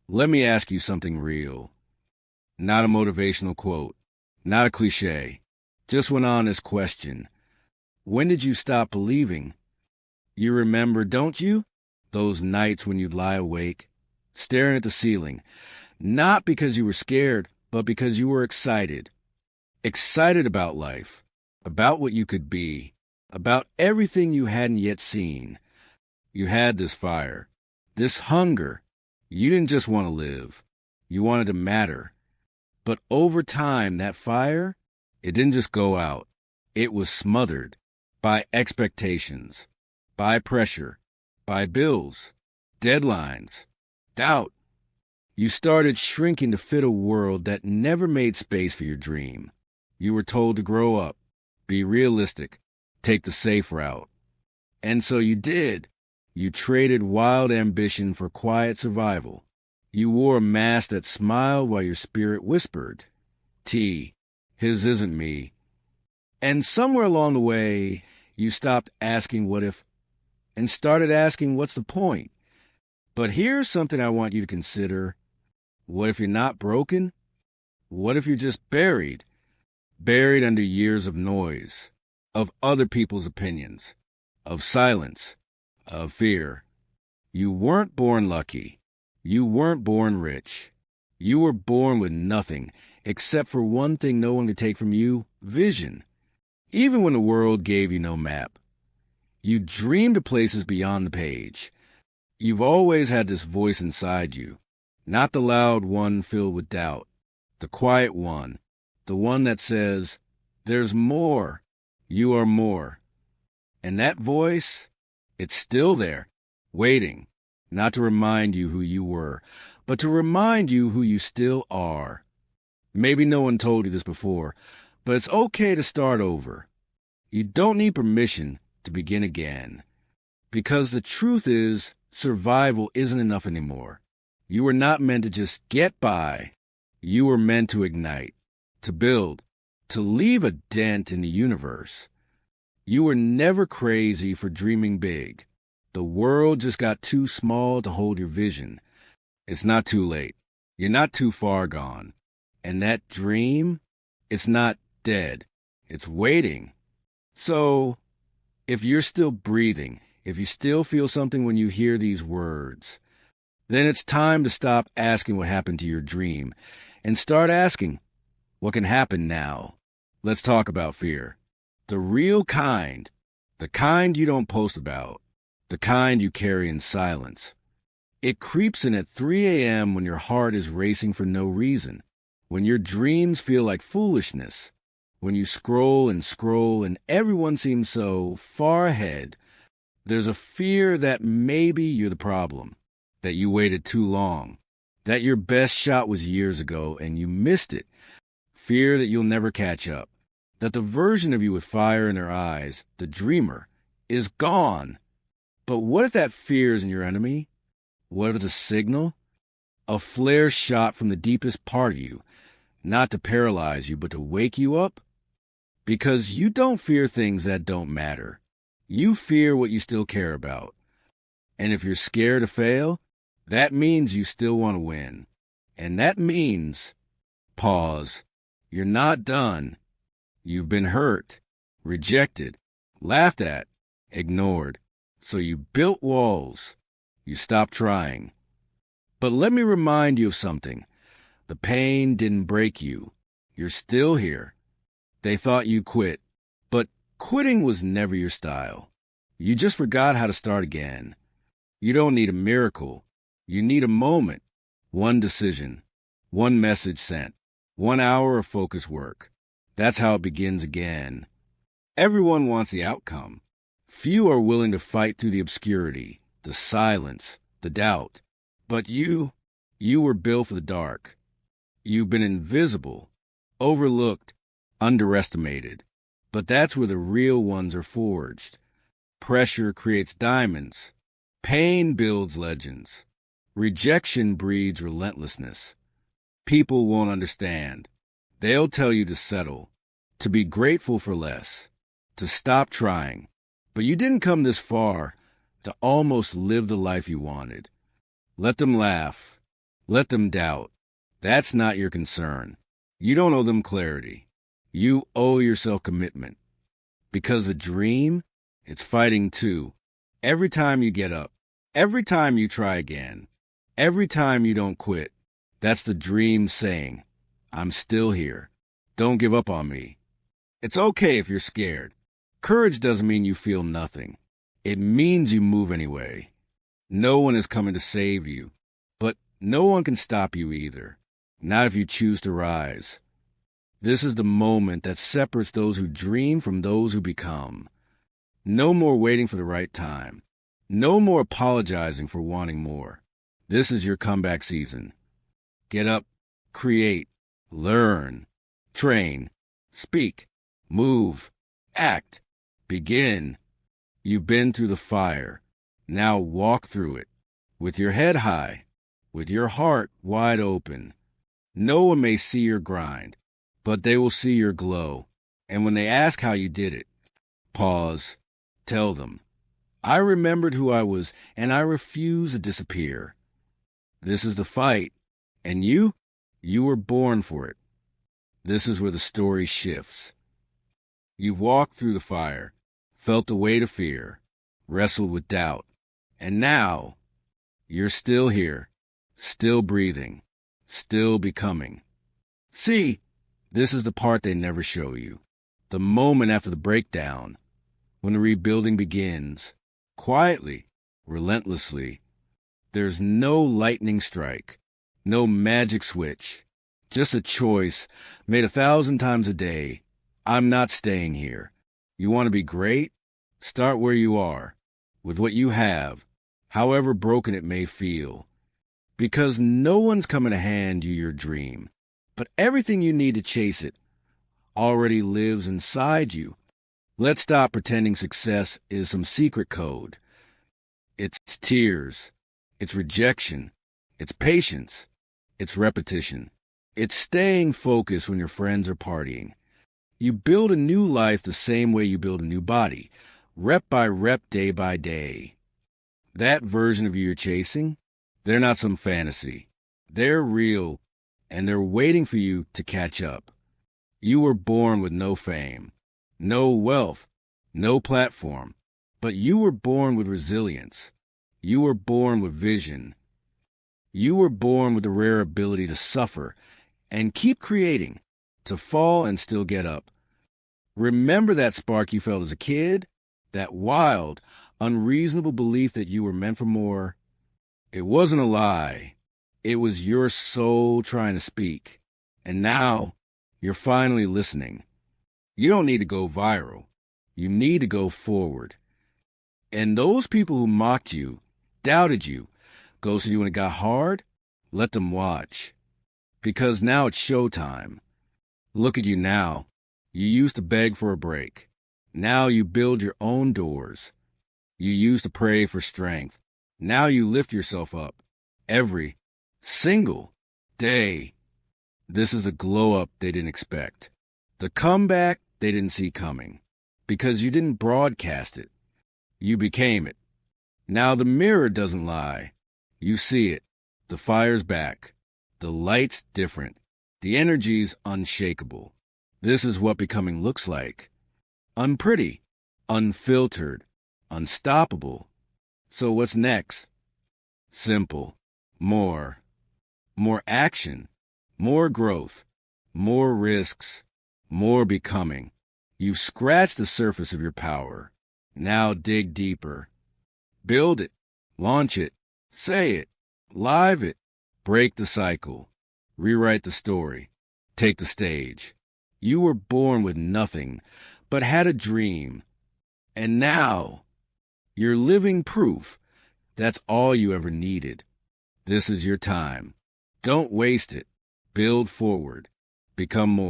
Let me ask you something real. Not a motivational quote, not a cliche, just one honest question. When did you stop believing? You remember, don't you? Those nights when you'd lie awake, staring at the ceiling, not because you were scared, but because you were excited. Excited about life, about what you could be, about everything you hadn't yet seen. You had this fire, this hunger. You didn't just want to live. You wanted to matter. But over time, that fire, it didn't just go out. It was smothered by expectations, by pressure, by bills, deadlines, doubt. You started shrinking to fit a world that never made space for your dream. You were told to grow up, be realistic, take the safe route. And so you did. You traded wild ambition for quiet survival. You wore a mask that smiled while your spirit whispered, T, his isn't me. And somewhere along the way, you stopped asking what if and started asking what's the point. But here's something I want you to consider. What if you're not broken? What if you're just buried? Buried under years of noise, of other people's opinions, of silence, of fear. You weren't born lucky. You weren't born rich. You were born with nothing, except for one thing no one could take from you, vision. Even when the world gave you no map. You dreamed of places beyond the page. You've always had this voice inside you, not the loud one filled with doubt, the quiet one, the one that says, there's more, you are more. And that voice, it's still there, waiting, not to remind you who you were, but to remind you who you still are. Maybe no one told you this before, but it's okay to start over. You don't need permission to begin again. Because the truth is, survival isn't enough anymore. You were not meant to just get by. You were meant to ignite, to build, to leave a dent in the universe. You were never crazy for dreaming big. The world just got too small to hold your vision. It's not too late. You're not too far gone. And that dream, it's not dead. It's waiting. So, if you're still breathing, if you still feel something when you hear these words, then it's time to stop asking what happened to your dream and start asking, what can happen now? Let's talk about fear. The real kind, the kind you don't post about, the kind you carry in silence. It creeps in at 3 a.m. when your heart is racing for no reason, when your dreams feel like foolishness, when you scroll and everyone seems so far ahead. There's a fear that maybe you're the problem, that you waited too long, that your best shot was years ago and you missed it. Fear that you'll never catch up, that the version of you with fire in their eyes, the dreamer, is gone. But what if that fear isn't your enemy? What if it's a signal? A flare shot from the deepest part of you, not to paralyze you, but to wake you up? Because you don't fear things that don't matter. You fear what you still care about. And if you're scared to fail, that means you still want to win. And that means, pause, you're not done. You've been hurt, rejected, laughed at, ignored. So you built walls. You stopped trying. But let me remind you of something. The pain didn't break you. You're still here. They thought you quit, but quitting was never your style. You just forgot how to start again. You don't need a miracle. You need a moment, one decision, one message sent, 1 hour of focused work. That's how it begins again. Everyone wants the outcome. Few are willing to fight through the obscurity, the silence, the doubt. But you were built for the dark. You've been invisible, overlooked, underestimated. But that's where the real ones are forged. Pressure creates diamonds. Pain builds legends. Rejection breeds relentlessness. People won't understand. They'll tell you to settle, to be grateful for less, to stop trying. But you didn't come this far to almost live the life you wanted. Let them laugh. Let them doubt. That's not your concern. You don't owe them clarity. You owe yourself commitment. Because a dream, it's fighting too. Every time you get up, every time you try again, every time you don't quit, that's the dream saying, I'm still here. Don't give up on me. It's okay if you're scared. Courage doesn't mean you feel nothing. It means you move anyway. No one is coming to save you, but no one can stop you either. Not if you choose to rise. This is the moment that separates those who dream from those who become. No more waiting for the right time. No more apologizing for wanting more. This is your comeback season. Get up, create, learn, train, speak, move, act, begin. You've been through the fire. Now walk through it, with your head high, with your heart wide open. No one may see your grind, but they will see your glow. And when they ask how you did it, pause, tell them, I remembered who I was, and I refuse to disappear. This is the fight, and you were born for it. This is where the story shifts. You've walked through the fire, felt the weight of fear, wrestled with doubt, and now you're still here, still breathing, still becoming. See, this is the part they never show you. The moment after the breakdown, when the rebuilding begins, quietly, relentlessly. There's no lightning strike, no magic switch, just a choice made 1,000 times a day. I'm not staying here. You want to be great? Start where you are, with what you have, however broken it may feel. Because no one's coming to hand you your dream, but everything you need to chase it already lives inside you. Let's stop pretending success is some secret code. It's tears, it's rejection, it's patience, it's repetition. It's staying focused when your friends are partying. You build a new life the same way you build a new body, rep by rep, day by day. That version of you you're chasing, they're not some fantasy. They're real, and they're waiting for you to catch up. You were born with no fame, no wealth, no platform, but you were born with resilience. You were born with vision. You were born with the rare ability to suffer and keep creating, to fall and still get up. Remember that spark you felt as a kid? That wild, unreasonable belief that you were meant for more? It wasn't a lie. It was your soul trying to speak. And now, you're finally listening. You don't need to go viral. You need to go forward. And those people who mocked you, doubted you, ghosted you when it got hard, let them watch. Because now it's showtime. Look at you now. You used to beg for a break. Now you build your own doors. You used to pray for strength. Now you lift yourself up. Every single day. This is a glow-up they didn't expect. The comeback they didn't see coming. Because you didn't broadcast it. You became it. Now the mirror doesn't lie. You see it. The fire's back. The light's different. The energy's unshakable. This is what becoming looks like. Unpretty, unfiltered, unstoppable. So what's next? Simple. More. More action. More growth. More risks. More becoming. You've scratched the surface of your power. Now dig deeper. Build it. Launch it. Say it. Live it. Break the cycle. Rewrite the story. Take the stage. You were born with nothing, but had a dream. And now, you're living proof that's all you ever needed. This is your time. Don't waste it. Build forward. Become more.